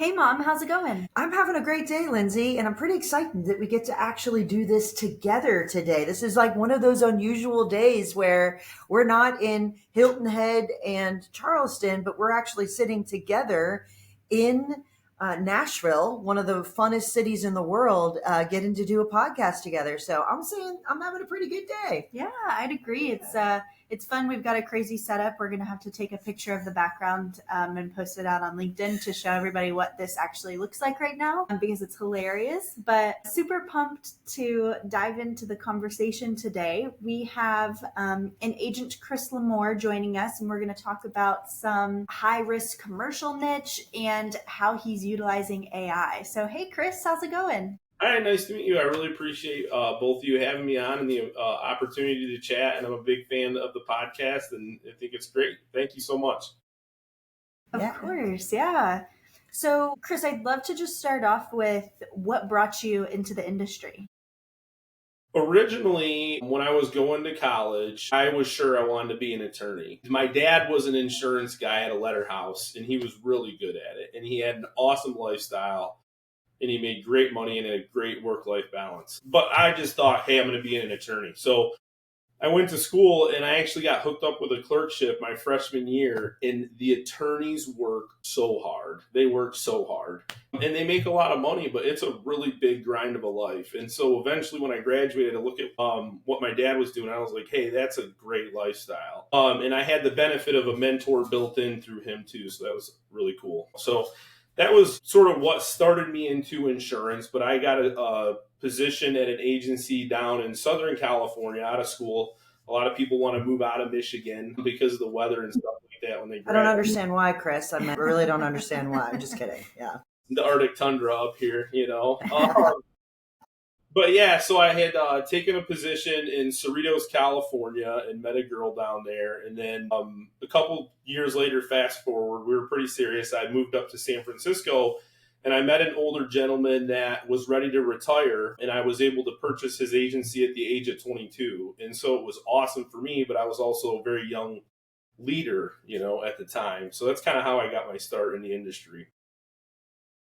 Hey Mom, how's it going? I'm having a great day, Lindsay, and I'm pretty excited that we get to actually do this together today. This is like one of those unusual days where we're not in Hilton Head and Charleston, but we're actually sitting together in Nashville, one of the funnest cities in the world, getting to do a podcast together. So I'm saying I'm having a pretty good day. Yeah, I'd agree. It's fun. We've got a crazy setup. We're gonna have to take a picture of the background and post it out on LinkedIn to show everybody what this actually looks like right now because it's hilarious. But super pumped to dive into the conversation today. We have an agent, Chris Larmore, joining us, and we're going to talk about some high risk commercial niche and how he's utilizing AI. So, hey, Chris, how's it going? Hi, nice to meet you. I really appreciate both of you having me on and the opportunity to chat. And I'm a big fan of the podcast, and I think it's great. Thank you so much. Of course, yeah. So, Chris, I'd love to just start off with what brought you into the industry. Originally, when I was going to college, I was sure I wanted to be an attorney. My dad was an insurance guy at a letter house, and he was really good at it. And he had an awesome lifestyle, and he made great money and a great work-life balance. But I just thought, hey, I'm going to be an attorney. So I went to school and I actually got hooked up with a clerkship my freshman year, and the attorneys work so hard. They work so hard. And they make a lot of money, but it's a really big grind of a life. And so eventually when I graduated, I looked at what my dad was doing. I was like, hey, that's a great lifestyle. And I had the benefit of a mentor built in through him too. So that was really cool. So that was sort of what started me into insurance, but I got a position at an agency down in Southern California out of school. A lot of people want to move out of Michigan because of the weather and stuff like that when they I don't understand why, Chris. I really don't understand why. I'm just kidding. Yeah. The Arctic tundra up here. But yeah, so I had taken a position in Cerritos, California, and met a girl down there. And then a couple years later, fast forward, we were pretty serious. I moved up to San Francisco, and I met an older gentleman that was ready to retire, and I was able to purchase his agency at the age of 22. And so it was awesome for me, but I was also a very young leader, at the time. So that's kind of how I got my start in the industry.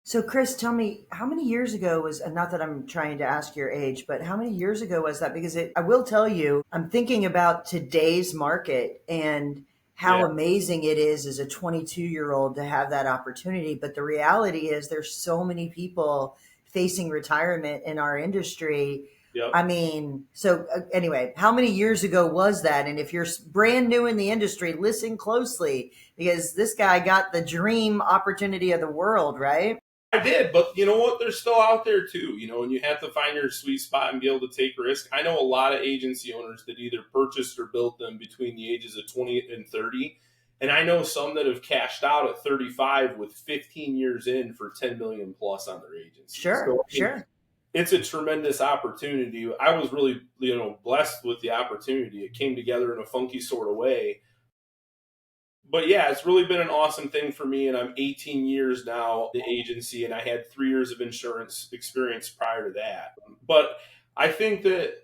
So, Chris, tell me, how many years ago was, and not that I'm trying to ask your age, but how many years ago was that? Because I will tell you, I'm thinking about today's market and how amazing it is as a 22-year-old to have that opportunity. But the reality is there's so many people facing retirement in our industry. Yep. I mean, so anyway, how many years ago was that? And if you're brand new in the industry, listen closely because this guy got the dream opportunity of the world, right? I did, but you know what? They're still out there too, and you have to find your sweet spot and be able to take risk. I know a lot of agency owners that either purchased or built them between the ages of 20 and 30. And I know some that have cashed out at 35 with 15 years in for 10 million plus on their agency. Sure. It's a tremendous opportunity. I was really, blessed with the opportunity. It came together in a funky sort of way. But yeah, it's really been an awesome thing for me. And I'm 18 years now in the agency, and I had 3 years of insurance experience prior to that. But I think that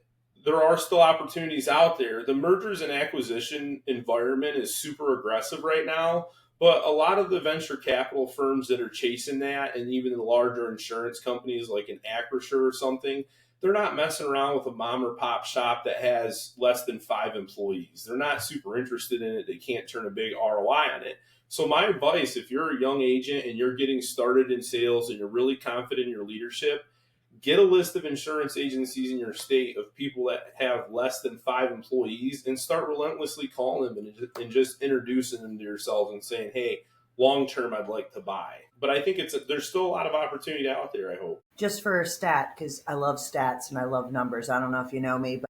there are still opportunities out there. The mergers and acquisition environment is super aggressive right now. But a lot of the venture capital firms that are chasing that, and even the larger insurance companies like an Acrisure or something, they're not messing around with a mom or pop shop that has less than 5 employees. They're not super interested in it. They can't turn a big ROI on it. So my advice, if you're a young agent and you're getting started in sales and you're really confident in your leadership, get a list of insurance agencies in your state of people that have less than 5 employees and start relentlessly calling them and just introducing them to yourselves and saying, hey, long-term, I'd like to buy. But I think there's still a lot of opportunity out there, I hope. Just for a stat, because I love stats and I love numbers. I don't know if you know me, but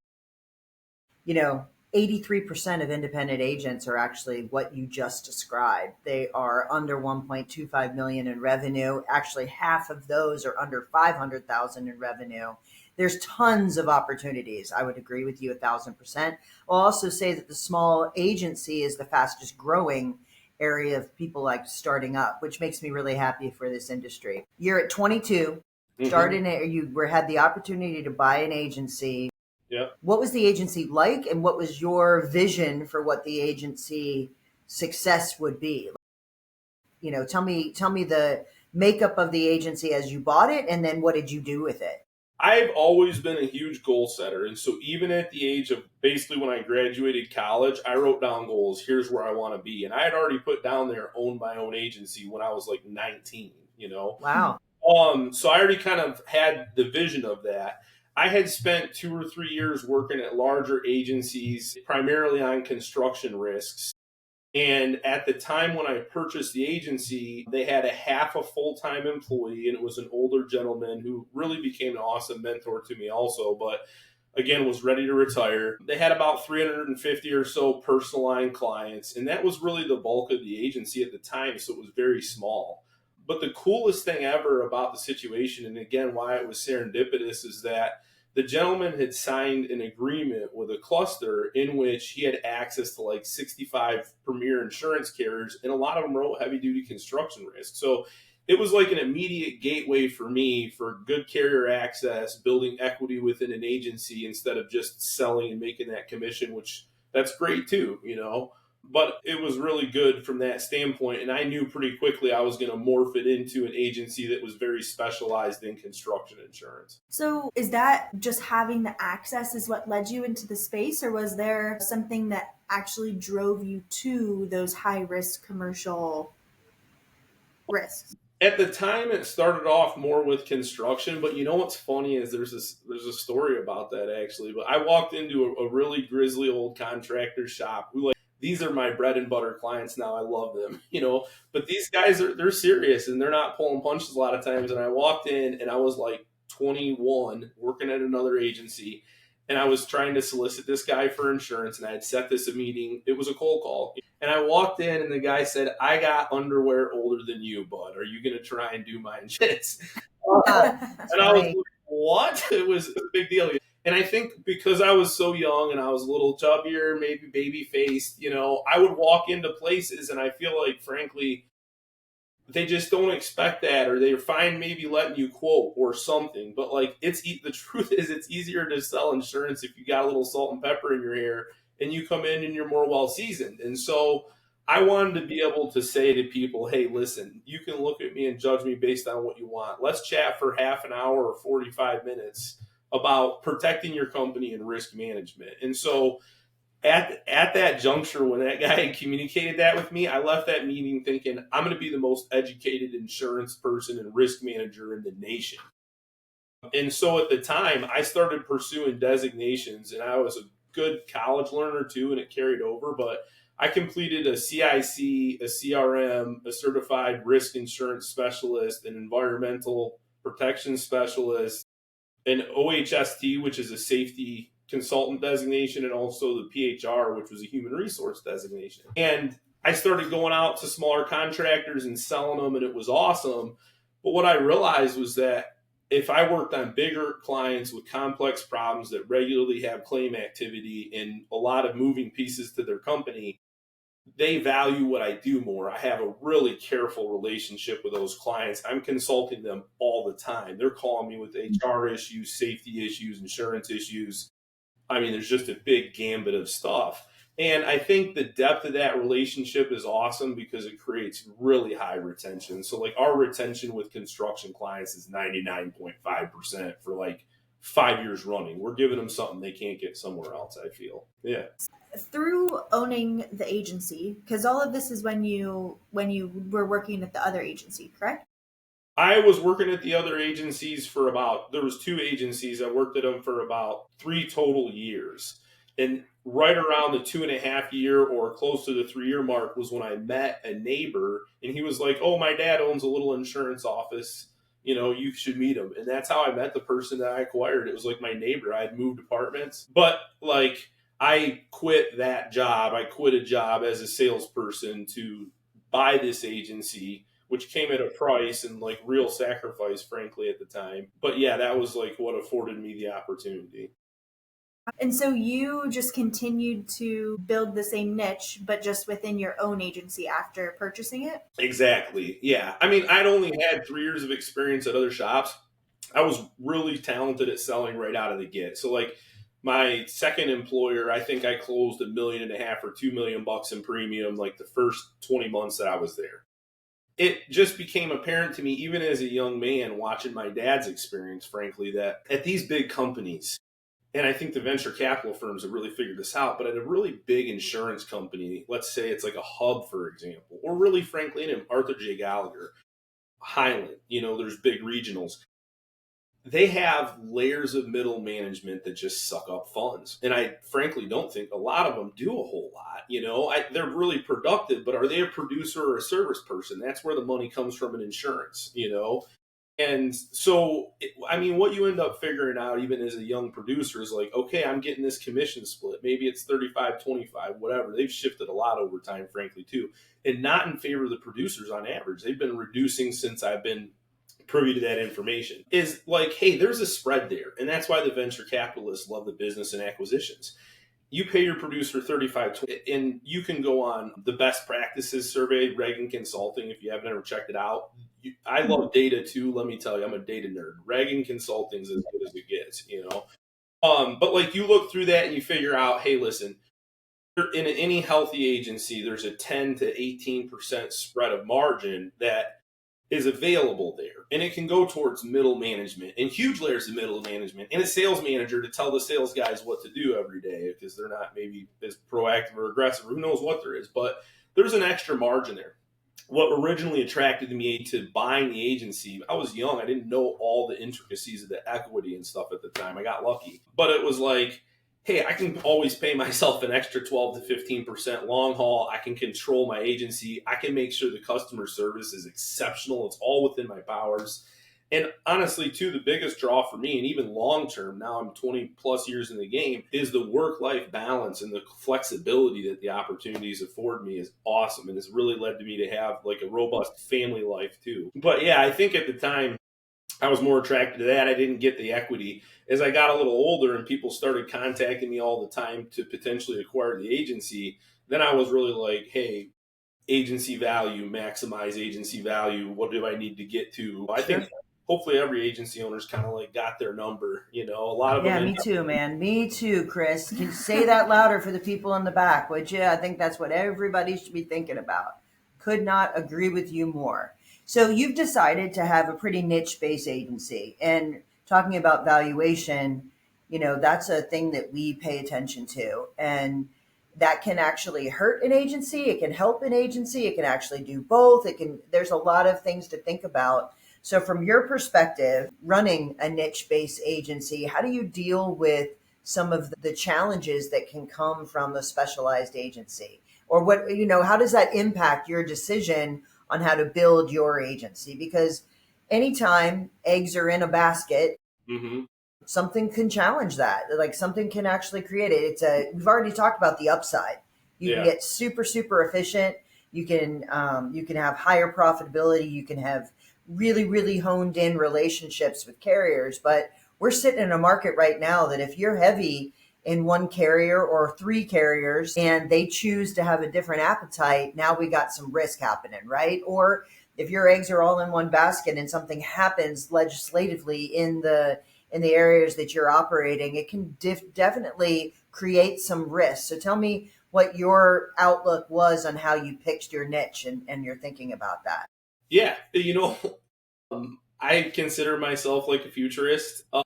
83% of independent agents are actually what you just described. They are under 1.25 million in revenue. Actually, half of those are under 500,000 in revenue. There's tons of opportunities. I would agree with you 1,000%. I'll also say that the small agency is the fastest growing area of people like starting up, which makes me really happy for this industry. You're at 22, started you had the opportunity to buy an agency. Yeah. What was the agency like, and what was your vision for what the agency success would be? Tell me the makeup of the agency as you bought it? And then what did you do with it? I've always been a huge goal setter. And so even at the age of basically when I graduated college, I wrote down goals. Here's where I want to be. And I had already put down there, own my own agency when I was like 19, you know? Wow. So I already kind of had the vision of that. I had spent 2 or 3 years working at larger agencies, primarily on construction risks. And at the time when I purchased the agency, they had a full-time employee, and it was an older gentleman who really became an awesome mentor to me also, but again, was ready to retire. They had about 350 or so personal line clients, and that was really the bulk of the agency at the time, so it was very small. But the coolest thing ever about the situation, and again, why it was serendipitous, is that the gentleman had signed an agreement with a cluster in which he had access to like 65 premier insurance carriers, and a lot of them wrote heavy duty construction risk. So it was like an immediate gateway for me for good carrier access, building equity within an agency instead of just selling and making that commission, which that's great too, you know. But it was really good from that standpoint. And I knew pretty quickly I was going to morph it into an agency that was very specialized in construction insurance. So is that just having the access is what led you into the space, or was there something that actually drove you to those high risk commercial risks? At the time, it started off more with construction, but you know what's funny is there's a story about that actually. But I walked into a really grisly old contractor shop who like these are my bread and butter clients now. I love them, you know. But these guys they're serious and they're not pulling punches a lot of times. And I walked in and I was like 21, working at another agency, and I was trying to solicit this guy for insurance, and I had set this a meeting. It was a cold call. And I walked in, and the guy said, "I got underwear older than you, bud. Are you going to try and do my insurance?" And I was like, "What?" It was a big deal. And I think because I was so young and I was a little chubbier, maybe baby faced, you know, I would walk into places, and I feel like, frankly, they just don't expect that, or they're fine maybe letting you quote or something. But like the truth is it's easier to sell insurance if you got a little salt and pepper in your hair and you come in and you're more well seasoned. And so I wanted to be able to say to people, hey, listen, you can look at me and judge me based on what you want. Let's chat for half an hour or 45 minutes about protecting your company and risk management. And so at that juncture, when that guy communicated that with me, I left that meeting thinking I'm going to be the most educated insurance person and risk manager in the nation. And so at the time, I started pursuing designations, and I was a good college learner too, and it carried over. But I completed a CIC, a CRM, a certified risk insurance specialist, an environmental protection specialist, an OHST, which is a safety consultant designation, and also the PHR, which was a human resource designation. And I started going out to smaller contractors and selling them, and it was awesome. But what I realized was that if I worked on bigger clients with complex problems that regularly have claim activity and a lot of moving pieces to their company, they value what I do more. I have a really careful relationship with those clients. I'm consulting them all the time. They're calling me with HR issues, safety issues, insurance issues. I mean, there's just a big gambit of stuff. And I think the depth of that relationship is awesome because it creates really high retention. So like our retention with construction clients is 99.5% for like 5 years running. We're giving them something they can't get somewhere else, I feel. Yeah. Through owning the agency, because all of this is when you were working at the other agency, correct? I was working at the other agencies there was 2 agencies. I worked at them for about 3 total years. And right around the 2.5 year or close to the 3 year mark was when I met a neighbor, and he was like, "Oh, my dad owns a little insurance office. You know, you should meet him." And that's how I met the person that I acquired. It was like my neighbor. I had moved apartments, but like I quit that job. I quit a job as a salesperson to buy this agency, which came at a price and like real sacrifice, frankly, at the time. But yeah, that was like what afforded me the opportunity. And so you just continued to build the same niche, but just within your own agency after purchasing it? Exactly. Yeah. I mean, I'd only had 3 years of experience at other shops. I was really talented at selling right out of the get. So like my second employer, I think I closed $1.5 million or $2 million in premium like the first 20 months that I was there. it just became apparent to me, even as a young man, watching my dad's experience, frankly, that at these big companies, and I think the venture capital firms have really figured this out, but at a really big insurance company, let's say it's like a Hub, for example, or really, frankly, in Arthur J. Gallagher, Highland, there's big regionals. They have layers of middle management that just suck up funds. And I frankly don't think a lot of them do a whole lot. They're really productive, but are they a producer or a service person? That's where the money comes from in insurance. And so, what you end up figuring out, even as a young producer, is like, okay, I'm getting this commission split. Maybe it's 35-25, whatever. They've shifted a lot over time, frankly, too. And not in favor of the producers on average. They've been reducing since I've been privy to that information. Is like, hey, there's a spread there. And that's why the venture capitalists love the business and acquisitions. You pay your producer 35, and you can go on the best practices survey, Reagan Consulting, if you haven't ever checked it out. I love data too. Let me tell you, I'm a data nerd. Reagan Consulting's as good as it gets. But like you look through that and you figure out, hey, listen, in any healthy agency, there's a 10 to 18% spread of margin that is available there. And it can go towards middle management and huge layers of middle management and a sales manager to tell the sales guys what to do every day because they're not maybe as proactive or aggressive, or who knows what there is. But there's an extra margin there. What originally attracted me to buying the agency, I was young. I didn't know all the intricacies of the equity and stuff at the time. I got lucky. But it was like, hey, I can always pay myself an extra 12 to 15% long haul. I can control my agency. I can make sure the customer service is exceptional. It's all within my powers. And honestly, too, the biggest draw for me, and even long term, now I'm 20 plus years in the game, is the work-life balance and the flexibility that the opportunities afford me is awesome. And it's really led to me to have like a robust family life too. But yeah, I think at the time, I was more attracted to that. I didn't get the equity. As I got a little older and people started contacting me all the time to potentially acquire the agency, then I was really like, hey, agency value, maximize agency value. What do I need to get to? I think hopefully every agency owner's kind of like got their number, a lot of them. Yeah, me too, man. Me too, Chris. Can you say that louder for the people in the back, would you? I think that's what everybody should be thinking about. Could not agree with you more. So you've decided to have a pretty niche-based agency, and talking about valuation, that's a thing that we pay attention to, and that can actually hurt an agency. It can help an agency. It can actually do both. There's a lot of things to think about. So from your perspective, running a niche-based agency, how do you deal with some of the challenges that can come from a specialized agency? Or how does that impact your decision on how to build your agency? Because anytime eggs are in a basket, something can challenge that. Like something can actually create it. We've already talked about the upside. You can get super, super efficient. You can have higher profitability. You can have really, really honed in relationships with carriers. But we're sitting in a market right now that if you're heavy in one carrier or three carriers and they choose to have a different appetite, now we got some risk happening, right? Or if your eggs are all in one basket and something happens legislatively in the areas that you're operating, it can definitely create some risk. So tell me what your outlook was on how you picked your niche and you're thinking about that. Yeah, I consider myself like a futurist, which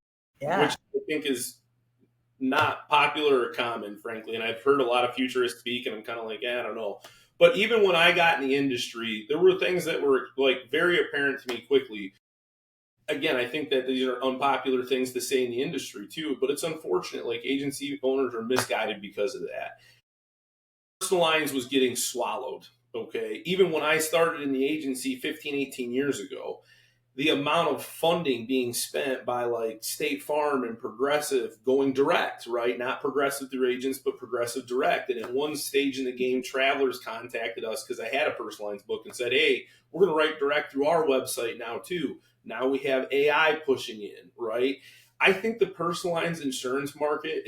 I think is not popular or common, frankly. And I've heard a lot of futurists speak, and I'm kind of like, I don't know. But even when I got in the industry, there were things that were like very apparent to me quickly. Again, I think that these are unpopular things to say in the industry too, but it's unfortunate. Like agency owners are misguided because of that. Personal lines was getting swallowed. Okay. Even when I started in the agency 15, 18 years ago, the amount of funding being spent by like State Farm and Progressive going direct, right? Not Progressive through agents, but Progressive direct. And at one stage in the game, Travelers contacted us because I had a personal lines book and said, hey, we're going to write direct through our website now too. Now we have AI pushing in, right? I think the personal lines insurance market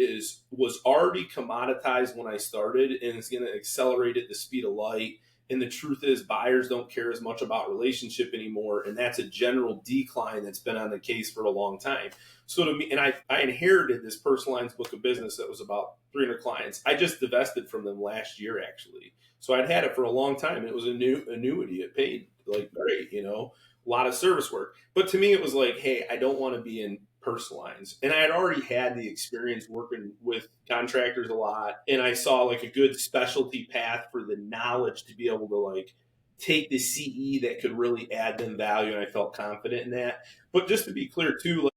was already commoditized when I started, and it's going to accelerate at the speed of light. And the truth is, buyers don't care as much about relationship anymore, and that's a general decline that's been on the case for a long time. So to me, and I inherited this personal lines book of business that was about 300 clients. I just divested from them last year, actually. So I'd had it for a long time. It was a new annuity. It paid like, great, a lot of service work. But to me, it was like, hey, I don't want to be in personal lines. And I had already had the experience working with contractors a lot. And I saw like a good specialty path for the knowledge to be able to like take the CE that could really add them value. And I felt confident in that. But just to be clear too, like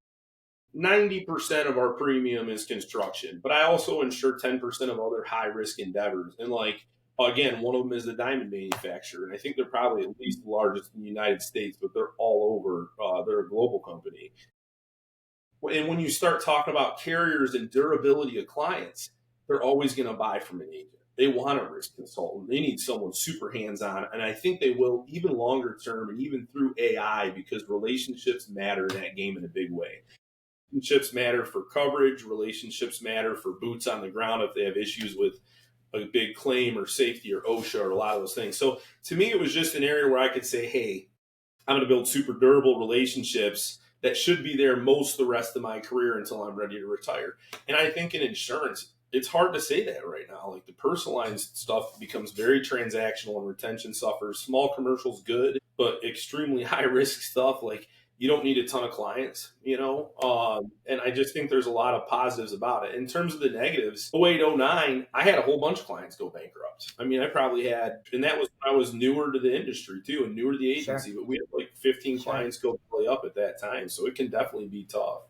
90% of our premium is construction, but I also insure 10% of other high risk endeavors. And like, again, one of them is the diamond manufacturer. And I think they're probably at least the largest in the United States, but they're all over. They're a global company. And when you start talking about carriers and durability of clients, they're always going to buy from an agent. They want a risk consultant. They need someone super hands-on. And I think they will even longer term and even through AI, because relationships matter in that game in a big way. Relationships matter for coverage. Relationships matter for boots on the ground if they have issues with a big claim or safety or OSHA or a lot of those things. So to me, it was just an area where I could say, hey, I'm going to build super durable relationships that should be there most the rest of my career until I'm ready to retire. And I think in insurance, it's hard to say that right now. Like the personalized stuff becomes very transactional and retention suffers. Small commercials good, but extremely high risk stuff, like you don't need a ton of clients, and I just think there's a lot of positives about it. In terms of the negatives, 08, 09, I had a whole bunch of clients go bankrupt. I mean, I probably had, and that was when I was newer to the industry too and newer to the agency, but we had like 15 clients go belly up at that time. So it can definitely be tough,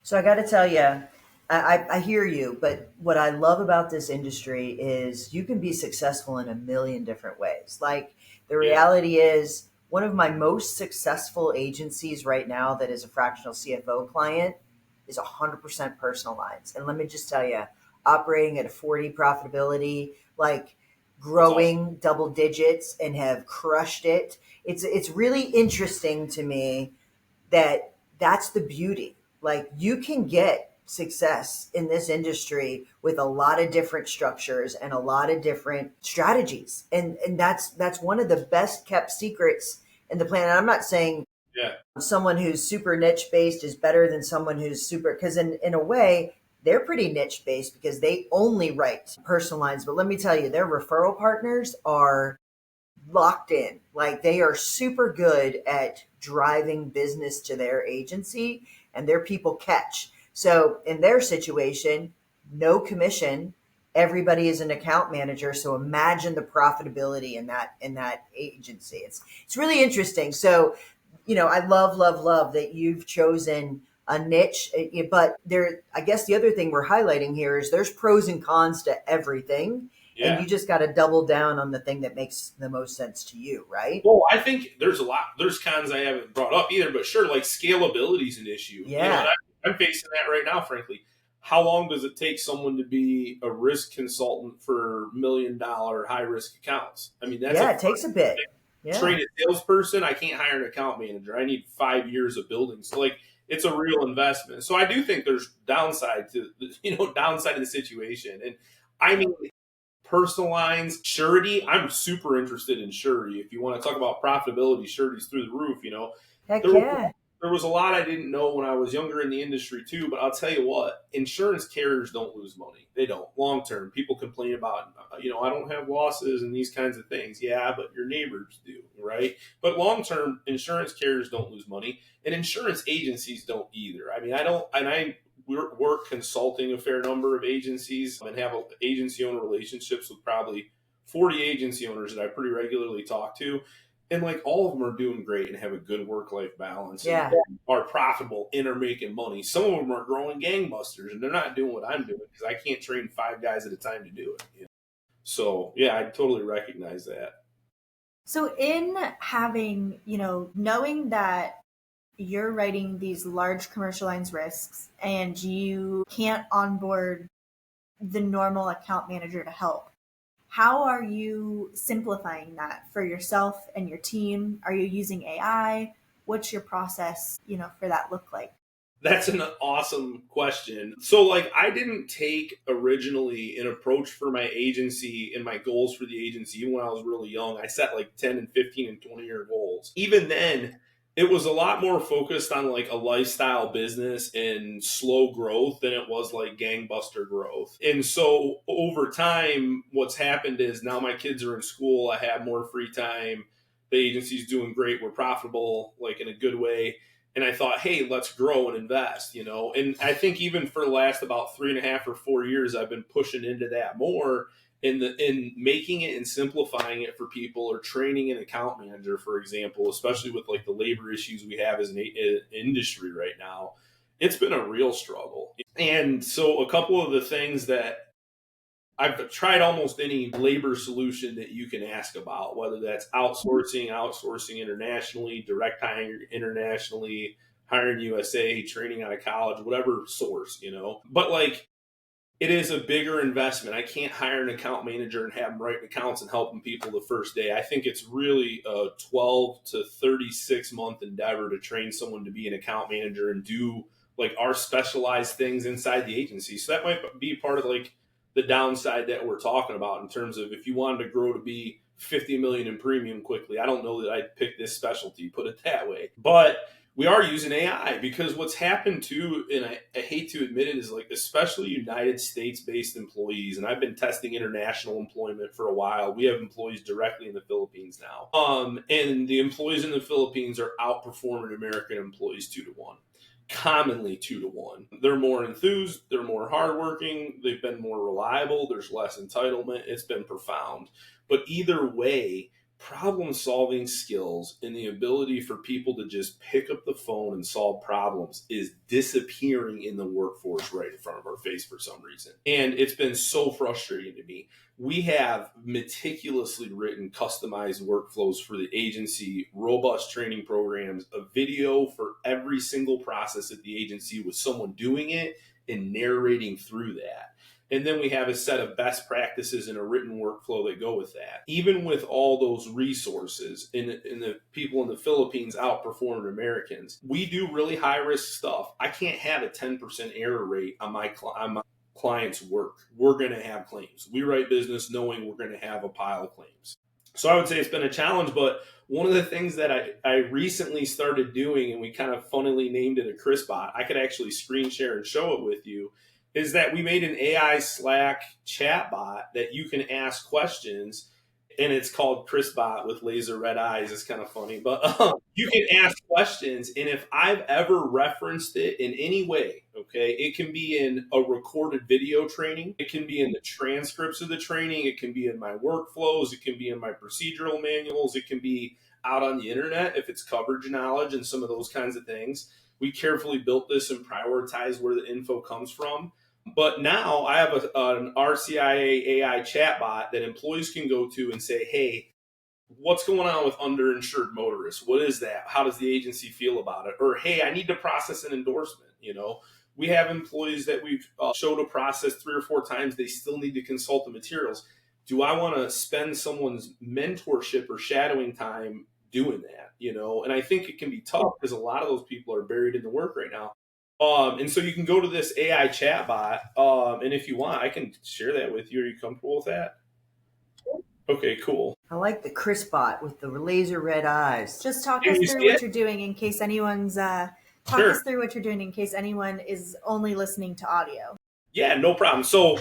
So I got to tell you, I hear you, but what I love about this industry is you can be successful in a million different ways. Like the reality is, one of my most successful agencies right now that is a fractional CFO client is 100% personal lines. And let me just tell you, operating at a 40 profitability, like growing double digits and have crushed it. It's really interesting to me that that's the beauty. Like you can get success in this industry with a lot of different structures and a lot of different strategies. And that's one of the best kept secrets in the planet. I'm not saying someone who's super niche based is better than someone who's super, because in a way, they're pretty niche based because they only write personal lines. But let me tell you, their referral partners are locked in. Like they are super good at driving business to their agency and their people catch. So in their situation, no commission, everybody is an account manager. So imagine the profitability in that agency. It's really interesting. So, I love that you've chosen a niche, but I guess the other thing we're highlighting here is there's pros and cons to everything. Yeah. And you just got to double down on the thing that makes the most sense to you, right? Well, I think there's cons I haven't brought up either, but sure, like scalability is an issue. Yeah. I'm facing that right now, frankly. How long does it take someone to be a risk consultant for $1 million high risk accounts? I mean, it takes a bit. Yeah. Train a salesperson. I can't hire an account manager. I need 5 years of building. So like, it's a real investment. So I do think there's downside to the situation. And I mean, personal lines, surety. I'm super interested in surety. If you want to talk about profitability, surety's through the roof. Heck yeah. There was a lot I didn't know when I was younger in the industry too, but I'll tell you what, insurance carriers don't lose money. They don't. Long term, people complain about, I don't have losses and these kinds of things. Yeah, but your neighbors do, right? But long term, insurance carriers don't lose money, and insurance agencies don't either. I mean, I work consulting a fair number of agencies and have agency owner relationships with probably 40 agency owners that I pretty regularly talk to. And like all of them are doing great and have a good work-life balance and are profitable and are making money. Some of them are growing gangbusters and they're not doing what I'm doing because I can't train 5 guys at a time to do it. So yeah, I totally recognize that. So in having, knowing that you're writing these large commercial lines risks and you can't onboard the normal account manager to help, how are you simplifying that for yourself and your team? Are you using AI? What's your process, for that look like? That's an awesome question. So like I didn't take originally an approach for my agency and my goals for the agency even when I was really young. I set like 10 and 15 and 20-year goals. Even then, it was a lot more focused on like a lifestyle business and slow growth than it was like gangbuster growth. And so over time, what's happened is now my kids are in school. I have more free time. the agency's doing great, we're profitable, like in a good way. And I thought, hey, let's grow and invest, And I think even for the last about 3.5 or 4 years, I've been pushing into that more in making it and simplifying it for people, or training an account manager, for example, especially with like the labor issues we have as an industry right now. It's been a real struggle. And so a couple of the things that I've tried, almost any labor solution that you can ask about, whether that's outsourcing internationally, direct hiring internationally, hiring USA, training out of college, whatever source, But like, it is a bigger investment. I can't hire an account manager and have them writing accounts and helping people the first day. I think it's really a 12 to 36 month endeavor to train someone to be an account manager and do like our specialized things inside the agency. So that might be part of like the downside that we're talking about, in terms of if you wanted to grow to be 50 million in premium quickly. I don't know that I'd pick this specialty, put it that way. But we are using AI, because what's happened too, and I hate to admit it, is like, especially United States based employees, and I've been testing international employment for a while. We have employees directly in the Philippines now. And the employees in the Philippines are outperforming American employees 2-to-1. Commonly 2-to-1. They're more enthused, they're more hardworking, they've been more reliable, there's less entitlement. It's been profound. But either way, problem solving skills and the ability for people to just pick up the phone and solve problems is disappearing in the workforce right in front of our face for some reason. And it's been so frustrating to me. We have meticulously written, customized workflows for the agency, robust training programs, a video for every single process at the agency with someone doing it and narrating through that. And then we have a set of best practices and a written workflow that go with that. Even with all those resources, and the people in the Philippines outperforming Americans, we do really high risk stuff. I can't have a 10% error rate on my client's work. We're going to have claims. We write business knowing we're going to have a pile of claims. So I would say it's been a challenge, but one of the things that I recently started doing, and we kind of funnily named it a Chris bot, I could actually screen share and show it with you, is that we made an AI Slack chat bot that you can ask questions, and it's called Chris Bot with laser red eyes. It's kind of funny, but you can ask questions, and if I've ever referenced it in any way, okay, it can be in a recorded video training, it can be in the transcripts of the training, it can be in my workflows, it can be in my procedural manuals, it can be out on the internet if it's coverage knowledge and some of those kinds of things. We carefully built this and prioritized where the info comes from. But now I have an RCIA AI chatbot that employees can go to and say, hey, what's going on with underinsured motorists? What is that? How does the agency feel about it? Or, hey, I need to process an endorsement. We have employees that we've showed a process 3 or 4 times. They still need to consult the materials. Do I want to spend someone's mentorship or shadowing time doing that? And I think it can be tough because a lot of those people are buried in the work right now. And so you can go to this AI chatbot, and if you want, I can share that with you. Are you comfortable with that? Okay, cool. I like the Chris bot with the laser red eyes. Just talk us through what you're doing in case anyone's us through what you're doing in case anyone is only listening to audio. Yeah, no problem. So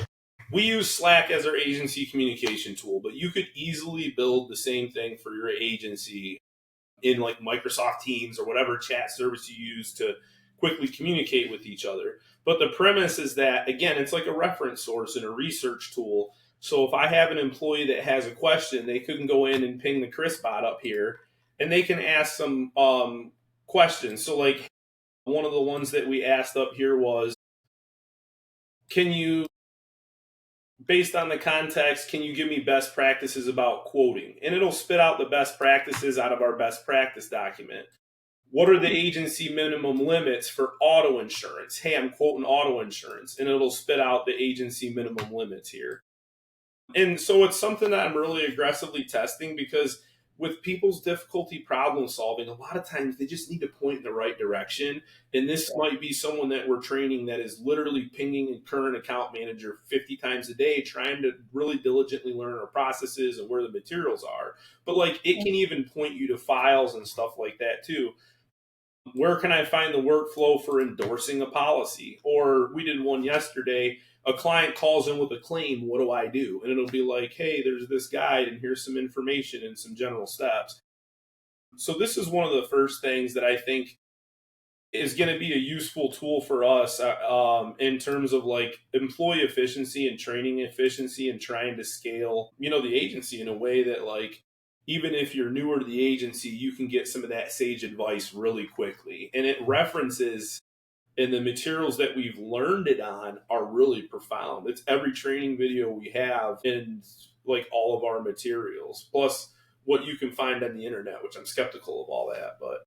we use Slack as our agency communication tool, but you could easily build the same thing for your agency in like Microsoft Teams or whatever chat service you use to quickly communicate with each other. But the premise is that, again, it's like a reference source and a research tool. So if I have an employee that has a question, they can go in and ping the Chris bot up here, and they can ask some questions. So like one of the ones that we asked up here was, can you, based on the context, can you give me best practices about quoting? And it'll spit out the best practices out of our best practice document. What are the agency minimum limits for auto insurance? Hey, I'm quoting auto insurance, and it'll spit out the agency minimum limits here. And so it's something that I'm really aggressively testing, because with people's difficulty problem solving, a lot of times they just need to point in the right direction. And this might be someone that we're training that is literally pinging a current account manager 50 times a day, trying to really diligently learn our processes and where the materials are. But like, it can even point you to files and stuff like that too. Where can I find the workflow for endorsing a policy? Or we did one yesterday. A client calls in with a claim. What do I do? And it'll be like, hey, there's this guide and here's some information and some general steps. So this is one of the first things that I think is going to be a useful tool for us in terms of like employee efficiency and training efficiency and trying to scale, the agency in a way that like, even if you're newer to the agency, you can get some of that sage advice really quickly. And it references, and the materials that we've learned it on are really profound. It's every training video we have in like all of our materials, plus what you can find on the internet, which I'm skeptical of all that, but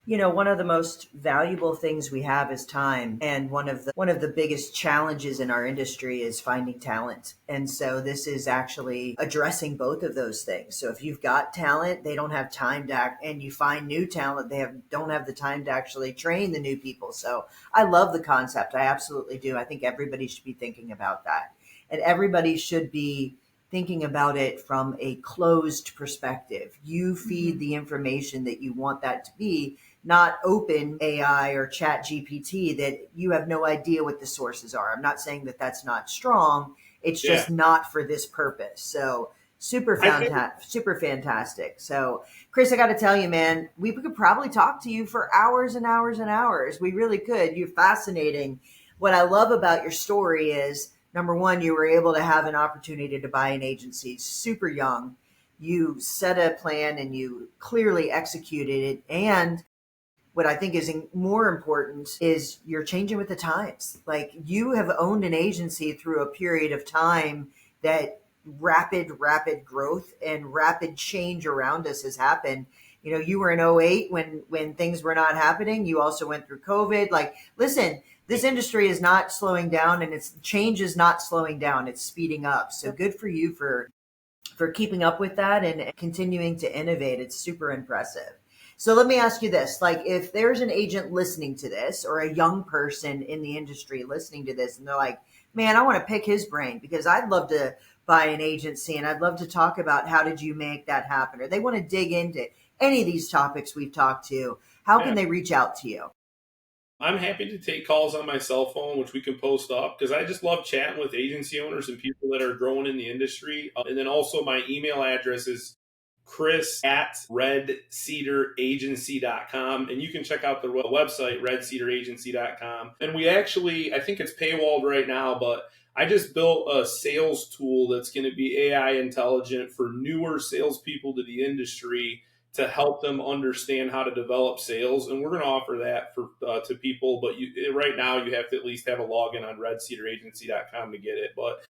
One of the most valuable things we have is time, and one of the biggest challenges in our industry is finding talent. And so this is actually addressing both of those things. So if you've got talent, they don't have time to act, and you find new talent, don't have the time to actually train the new people. So I love the concept. I absolutely do. I think everybody should be thinking about that, and everybody should be thinking about it from a closed perspective. You feed the information that you want that to be, not open AI or chat GPT that you have no idea what the sources are. I'm not saying that that's not strong. It's just not for this purpose. So super fantastic. So Chris, I got to tell you, man, we could probably talk to you for hours and hours and hours. We really could. You're fascinating. What I love about your story is, number one, you were able to have an opportunity to buy an agency super young. You set a plan and you clearly executed it. And what I think is more important is you're changing with the times. Like, you have owned an agency through a period of time that rapid growth and rapid change around us has happened. You were in '08 when things were not happening. You also went through COVID. Like, listen, this industry is not slowing down, and its change is not slowing down. It's speeding up. So good for you for keeping up with that and continuing to innovate. It's super impressive. So let me ask you this, like, if there's an agent listening to this or a young person in the industry listening to this, and they're like, man, I want to pick his brain because I'd love to buy an agency and I'd love to talk about how did you make that happen, or they want to dig into any of these topics we've talked to, how can they reach out to you? I'm happy to take calls on my cell phone, which we can post up, because I just love chatting with agency owners and people that are growing in the industry. And then also my email address is chris@redcedaragency.com. And you can check out the website, redcedaragency.com. And we actually, I think it's paywalled right now, but I just built a sales tool that's going to be AI intelligent for newer salespeople to the industry to help them understand how to develop sales. And we're going to offer that to people. But right now, you have to at least have a login on redcedaragency.com to get it. But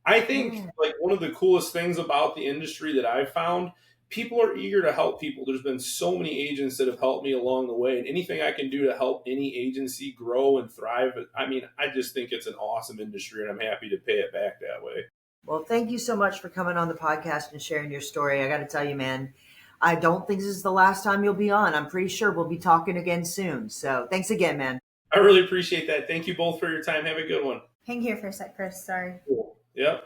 I think like one of the coolest things about the industry that I've found, people are eager to help people. There's been so many agents that have helped me along the way, and anything I can do to help any agency grow and thrive, I mean, I just think it's an awesome industry, and I'm happy to pay it back that way. Well, thank you so much for coming on the podcast and sharing your story. I got to tell you, man, I don't think this is the last time you'll be on. I'm pretty sure we'll be talking again soon. So thanks again, man. I really appreciate that. Thank you both for your time. Have a good one. Hang here for a sec, Chris. Sorry. Cool. Yep.